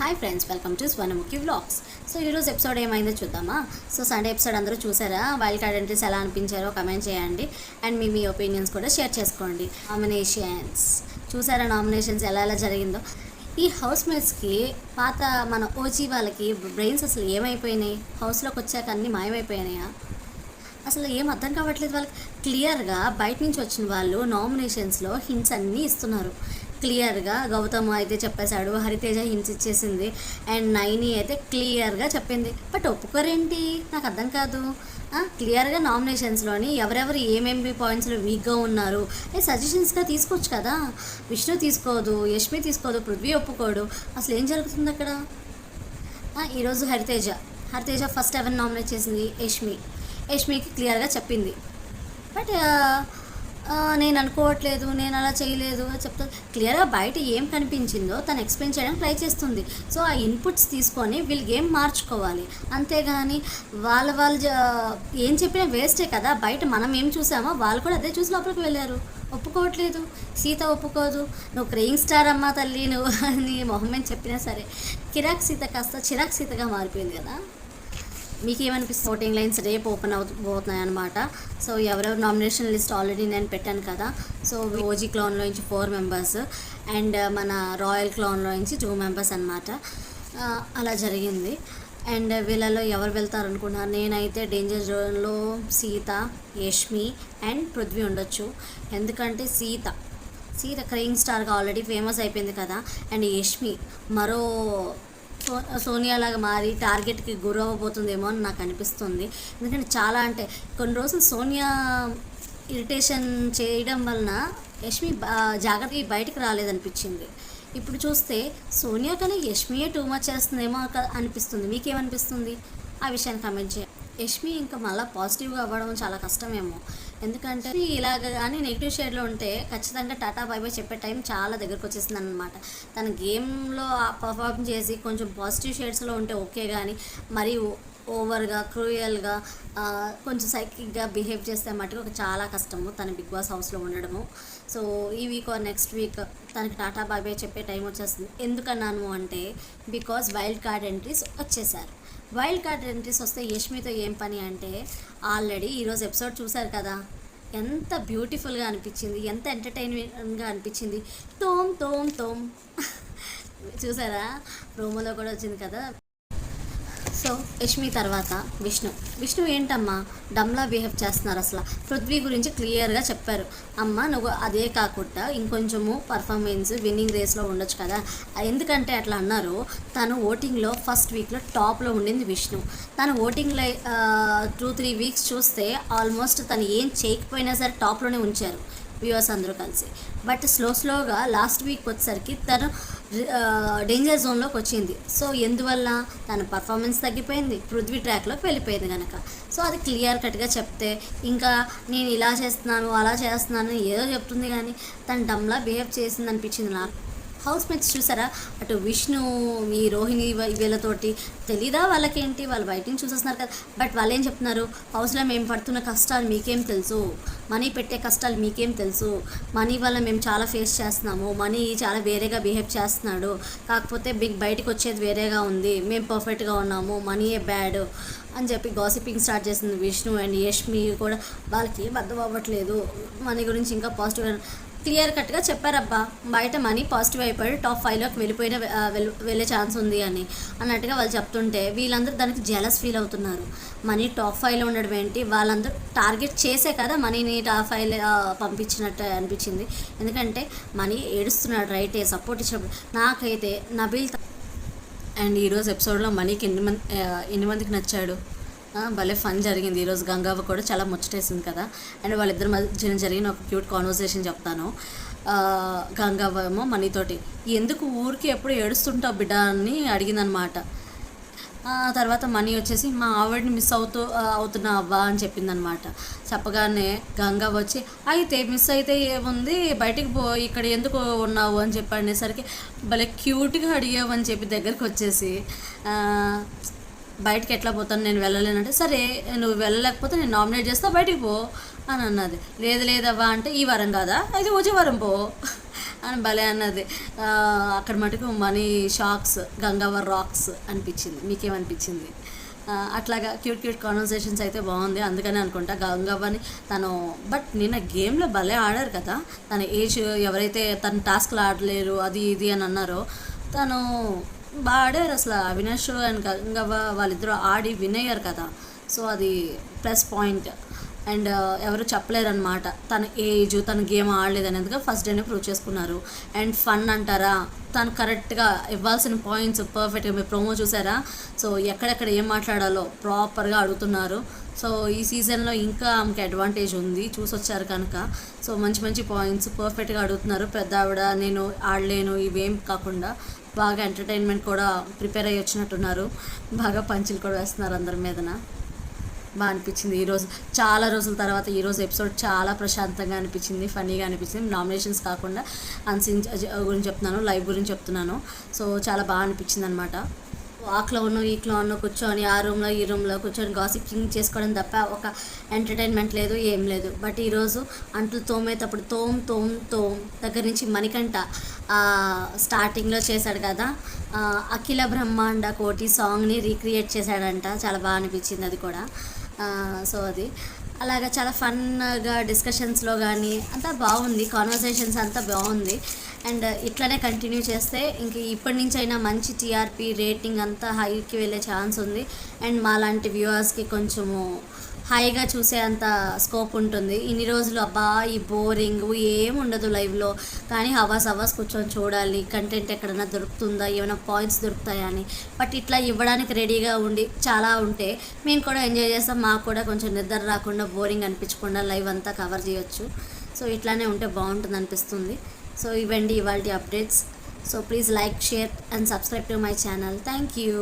Hi friends, welcome to Swarnamukhi vlogs. So ఈరోజు episode ఏమైందో చూద్దామా. సో సండే ఎపిసోడ్ అందరూ చూసారా? వైల్డ్ కార్డ్ ఎంట్రీస్ ఎలా అనిపించారో కమెంట్ చేయండి అండ్ మీ ఒపీనియన్స్ కూడా షేర్ చేసుకోండి. నామినేషన్స్ చూసారా? నామినేషన్స్ ఎలా జరిగిందో. ఈ హౌస్ మేట్స్కి పాత మన ఓజీ వాళ్ళకి బ్రెయిన్స్ అసలు ఏమైపోయినాయి? హౌస్లోకి వచ్చాక అన్నీ మాయమైపోయినాయా? అసలు ఏం అర్థం కావట్లేదు వాళ్ళకి. క్లియర్గా బయట నుంచి వచ్చిన వాళ్ళు నామినేషన్స్లో హింట్స్ అన్నీ ఇస్తున్నారు. క్లియర్గా గౌతమ్ అయితే చెప్పేశాడు, హరితేజ హింట్స్ ఇచ్చేసింది అండ్ నైని అయితే క్లియర్గా చెప్పింది. బట్ ఒప్పుకోరేంటి? నాకు అర్థం కాదు. క్లియర్గా నామినేషన్స్లోని ఎవరెవరు ఏమేమి పాయింట్స్లో వీక్గా ఉన్నారు సజెషన్స్గా తీసుకోవచ్చు కదా. విష్ణు తీసుకోదు, యష్మి తీసుకోదు, పృథ్వీ ఒప్పుకోడు. అసలు ఏం జరుగుతుంది అక్కడ? ఈరోజు హరితేజ ఫస్ట్ ఎవరిని నామినేట్ చేసింది? యష్మికి క్లియర్గా చెప్పింది. బట్ నేను అనుకోవట్లేదు, నేను అలా చేయలేదు చెప్తా. క్లియర్గా బయట ఏం కనిపించిందో తను ఎక్స్ప్లెయిన్ చేయడానికి ట్రై చేస్తుంది. సో ఆ ఇన్పుట్స్ తీసుకొని వీళ్ళు గేమ్ మార్చుకోవాలి. అంతేగాని వాళ్ళు ఏం చెప్పినా వేస్టే కదా. బయట మనం ఏం చూసామో వాళ్ళు కూడా అదే చూసి లోపలికి వెళ్ళారు. ఒప్పుకోవట్లేదు. సీత ఒప్పుకోదు. నువ్వు క్రేయింగ్ స్టార్ అమ్మా తల్లి నువ్వు అని మొహమ్మని చెప్పినా సరే కిరాక్ సీత కాస్త చిరాక్ సీతగా మారిపోయింది కదా. మీకు ఏమనిపిస్తుంది? ఓటింగ్ లైన్స్ రేపు ఓపెన్ అవుతున్నాయి అనమాట. సో ఎవరెవరు నామినేషన్ లిస్ట్ ఆల్రెడీ నేను పెట్టాను కదా. సో ఓజీ క్లాన్లో నుంచి 4 మెంబర్స్ అండ్ మన రాయల్ క్లాన్లో నుంచి 2 మెంబర్స్ అనమాట. అలా జరిగింది. అండ్ వీళ్ళలో ఎవరు వెళ్తారు అనుకున్నారు? నేనైతే డేంజర్ జోన్లో సీత, యష్మి అండ్ పృథ్వీ ఉండొచ్చు. ఎందుకంటే సీత క్రేయింగ్ స్టార్గా ఆల్రెడీ ఫేమస్ అయిపోయింది కదా. అండ్ యష్మి మరో సోనియా లాగా మారి టార్గెట్కి గురవ్వబోతుందేమో అని నాకు అనిపిస్తుంది. ఎందుకంటే చాలా అంటే కొన్ని రోజులు సోనియా ఇరిటేషన్ చేయడం వలన యష్మి జాగ్రత్తగా బయటకు రాలేదనిపించింది. ఇప్పుడు చూస్తే సోనియా కానీ యష్మియే టూ మచ్ చేస్తుందేమో అనిపిస్తుంది. మీకేమనిపిస్తుంది? ఆ విషయాన్ని కమెంట్ చేయండి. యష్మి ఇంకా మళ్ళీ పాజిటివ్గా అవ్వడం చాలా కష్టమేమో. ఎందుకంటే ఇలాగ కానీ నెగిటివ్ షేడ్లో ఉంటే ఖచ్చితంగా టాటా బై బై చెప్పే టైం చాలా దగ్గరకు వచ్చేసింది అనమాట. తన గేమ్లో పర్ఫార్మ్ చేసి కొంచెం పాజిటివ్ షేడ్స్లో ఉంటే ఓకే, కానీ మరి ఓవర్గా క్రూయల్గా కొంచెం సైకిక్గా బిహేవ్ చేస్తే మటుకు చాలా కష్టము తన బిగ్ బాస్ హౌస్లో ఉండడము. సో ఈ వీక్ ఆర్ నెక్స్ట్ వీక్ తనకి టాటా బై బై చెప్పే టైం వచ్చేస్తుంది. ఎందుకన్నాను అంటే బికాజ్ వైల్డ్ కార్డ్ ఎంట్రీస్ వచ్చేసారు. వైల్డ్ కార్డ్ ఎంట్రీస్ వస్తే యష్మితో ఏం పని అంటే, ఆల్రెడీ ఈరోజు ఎపిసోడ్ చూశారు కదా, ఎంత బ్యూటిఫుల్గా అనిపించింది, ఎంత ఎంటర్టైన్మెంట్గా అనిపించింది. తోమ్ చూసారా? ప్రోమోలో కూడా వచ్చింది కదా. సో యష్మి తర్వాత విష్ణు ఏంటమ్మా డమ్లా బిహేవ్ చేస్తున్నారు అసలు. పృథ్వీ గురించి క్లియర్గా చెప్పారు. అమ్మ నువ్వు అదే కాకుండా ఇంకొంచెము పర్ఫార్మెన్స్ విన్నింగ్ రేస్లో ఉండొచ్చు కదా. ఎందుకంటే అట్లా అన్నారు. తను ఓటింగ్లో ఫస్ట్ వీక్లో టాప్లో ఉండింది విష్ణు. తను ఓటింగ్లో 2-3 వీక్స్ చూస్తే ఆల్మోస్ట్ తను ఏం చేయకపోయినా సరే టాప్లోనే ఉంచారు వ్యూవర్స్ అందరూ కలిసి. బట్ స్లోగా లాస్ట్ వీక్ వచ్చేసరికి తను డేంజర్ జోన్లోకి వచ్చింది. సో ఎందువల్ల తన పర్ఫార్మెన్స్ తగ్గిపోయింది, పృథ్వీ ట్రాక్లోకి వెళ్ళిపోయింది కనుక. సో అది క్లియర్ కట్గా చెప్తే ఇంకా నేను ఇలా చేస్తున్నాను అలా చేస్తున్నాను ఏదో చెప్తుంది, కానీ తను డమ్లా బిహేవ్ చేసింది అనిపించింది నాకు. హౌస్ మేట్స్ చూసారా? అటు విష్ణు ఈ రోహిణి వీళ్ళతోటి తెలీదా వాళ్ళకేంటి? వాళ్ళు బయట నుంచి చూసేస్తున్నారు కదా. బట్ వాళ్ళు ఏం చెప్తున్నారు? హౌస్లో మేము పడుతున్న కష్టాలు మీకేం తెలుసు, మనీ పెట్టే కష్టాలు మీకేం తెలుసు, మనీ వల్ల మేము చాలా ఫేస్ చేస్తున్నాము, మనీ చాలా వేరేగా బిహేవ్ చేస్తున్నాడు, కాకపోతే బయటకు వచ్చేది వేరేగా ఉంది, మేము పర్ఫెక్ట్గా ఉన్నాము, మనీయే బ్యాడ్ అని చెప్పి గాసిపింగ్ స్టార్ట్ చేసింది విష్ణు. అండ్ యష్మి కూడా వాళ్ళకి ఏం అర్థం అవ్వట్లేదు, మనీ గురించి ఇంకా పాజిటివ్గా క్లియర్ కట్గా చెప్పారబ్బా. బయట మనీ పాజిటివ్ అయిపోయి టాప్ 5లోకి వెళ్ళే ఛాన్స్ ఉంది అన్నట్టుగా వాళ్ళు చెప్తుంటే వీళ్ళందరూ దానికి జెలస్ ఫీల్ అవుతున్నారు. మనీ టాప్ 5లో ఉండడం ఏంటి? వాళ్ళందరూ టార్గెట్ చేసే కదా మనీని టాప్ 5 పంపించినట్టు అనిపించింది. ఎందుకంటే మనీ ఏడుస్తున్నాడు, రైటే సపోర్ట్ ఇచ్చినప్పుడు. నాకైతే నబీల్ అండ్ ఈరోజు ఎపిసోడ్లో మనీకి ఎన్ని మందికి నచ్చాడు? భలే ఫన్ జరిగింది ఈరోజు. గంగవ్వ కూడా చాలా ముచ్చటేసింది కదా. అండ్ వాళ్ళిద్దరి మధ్య జరిగిన ఒక క్యూట్ కాన్వర్సేషన్ చెప్తాను. గంగవ్వ ఏమో మనీతోటి ఎందుకు ఊరికి ఎప్పుడు ఏడుస్తుంటావు బిడ్డ అని అడిగిందనమాట. తర్వాత మనీ వచ్చేసి మా ఆవిడని మిస్ అవుతున్నా అవ్వా అని చెప్పిందనమాట. చెప్పగానే గంగవ్వ వచ్చి అయితే మిస్ అయితే ఏముంది బయటికి ఇక్కడ ఎందుకు ఉన్నావు అని చెప్పి అనేసరికి భలే క్యూట్గా అడిగావు అని చెప్పి దగ్గరికి వచ్చేసి బయటికి ఎట్లా పోతాను, నేను వెళ్ళలేనంటే సరే నువ్వు వెళ్ళలేకపోతే నేను నామినేట్ చేస్తా బయటికి పో అని అన్నది. లేదవ్వా అంటే ఈ వారం కాదా అయితే వచ్చే వారం పో అని భలే అన్నది. అక్కడ మటుకు మనీ షాక్స్, గంగావర్ రాక్స్ అనిపించింది. మీకేమనిపించింది? అట్లాగా క్యూట్ క్యూట్ కాన్వర్సేషన్స్ అయితే బాగుంది. అందుకని అనుకుంటా గంగవ్వని తను, బట్ నిన్న గేమ్లో భలే ఆడారు కదా. తన ఏజ్ ఎవరైతే తన టాస్క్లు ఆడలేరు అది ఇది అని అన్నారో తను బాగా ఆడారు అసలు. అవినాష్ అండ్ గంగవ్వ వాళ్ళిద్దరూ ఆడి విన్ అయ్యారు కదా. సో అది ప్లస్ పాయింట్. అండ్ ఎవరు చెప్పలేరనమాట తన ఏజ్, తన గేమ్ ఆడలేదు అనేదిగా ఫస్ట్ డేనే ప్రూవ్ చేసుకున్నారు. అండ్ ఫన్ అంటారా, తను కరెక్ట్గా ఇవ్వాల్సిన పాయింట్స్ పర్ఫెక్ట్గా, మీరు ప్రోమో చూసారా? సో ఎక్కడెక్కడ ఏం మాట్లాడాలో ప్రాపర్గా అడుగుతున్నారు. సో ఈ సీజన్లో ఇంకా ఆమెకి అడ్వాంటేజ్ ఉంది, చూసొచ్చారు కనుక. సో మంచి మంచి పాయింట్స్ పర్ఫెక్ట్గా అడుగుతున్నారు. పెద్ద ఆవిడ నేను ఆడలేను ఇవేం కాకుండా బాగా ఎంటర్టైన్మెంట్ కూడా ప్రిపేర్ అయ్యి వచ్చినట్టున్నారు. బాగా పంచులు కూడా వేస్తున్నారు అందరి మీదన. బాగా అనిపించింది ఈరోజు. చాలా రోజుల తర్వాత ఈరోజు ఎపిసోడ్ చాలా ప్రశాంతంగా అనిపించింది, ఫన్నీగా అనిపించింది. నామినేషన్స్ కాకుండా అన్సీన్ గురించి చెప్తున్నాను, లైవ్ గురించి చెప్తున్నాను. సో చాలా బాగా అనిపించింది అనమాట. వాక్లో ఉన్న వీక్లో ఉన్న కూర్చొని ఆ రూమ్లో ఈ రూమ్లో కూర్చొని గాసిపింగ్ చేసుకోవడం తప్ప ఒక ఎంటర్టైన్మెంట్ లేదు, ఏం లేదు. బట్ ఈరోజు అంట్లు తోమేటప్పుడు తోమ్ దగ్గర నుంచి మణికంఠ స్టార్టింగ్లో చేశాడు కదా, అఖిల బ్రహ్మాండ కోటి సాంగ్ని రీక్రియేట్ చేశాడంట. చాలా బాగా అనిపించింది అది కూడా. సో అది అలాగా చాలా ఫన్గా డిస్కషన్స్లో కానీ అంతా బాగుంది, కాన్వర్సేషన్స్ అంతా బాగుంది. అండ్ ఇట్లనే కంటిన్యూ చేస్తే ఇంక ఇప్పటి నుంచి అయినా మంచి టీఆర్పీ రేటింగ్ అంతా హైకి వెళ్ళే ఛాన్స్ ఉంది. అండ్ మాలాంటి వ్యూవర్స్కి కొంచెము హైగా చూసే అంత స్కోప్ ఉంటుంది. ఇన్ని రోజులు అబ్బా ఈ బోరింగ్ ఏం ఉండదు లైవ్లో, కానీ హవాస్ కూర్చొని చూడాలి, కంటెంట్ ఎక్కడైనా దొరుకుతుందా, ఏమైనా పాయింట్స్ దొరుకుతాయా అని. బట్ ఇట్లా ఇవ్వడానికి రెడీగా ఉండి చాలా ఉంటే మేము కూడా ఎంజాయ్ చేస్తాం. మాకు కూడా కొంచెం నిద్ర రాకుండా బోరింగ్ అనిపించకుండా లైవ్ అంతా కవర్ చేయొచ్చు. సో ఇట్లానే ఉంటే బాగుంటుంది అనిపిస్తుంది. సో ఇవండి ఇవాల్టి updates. So please like, share and subscribe to my channel. Thank you.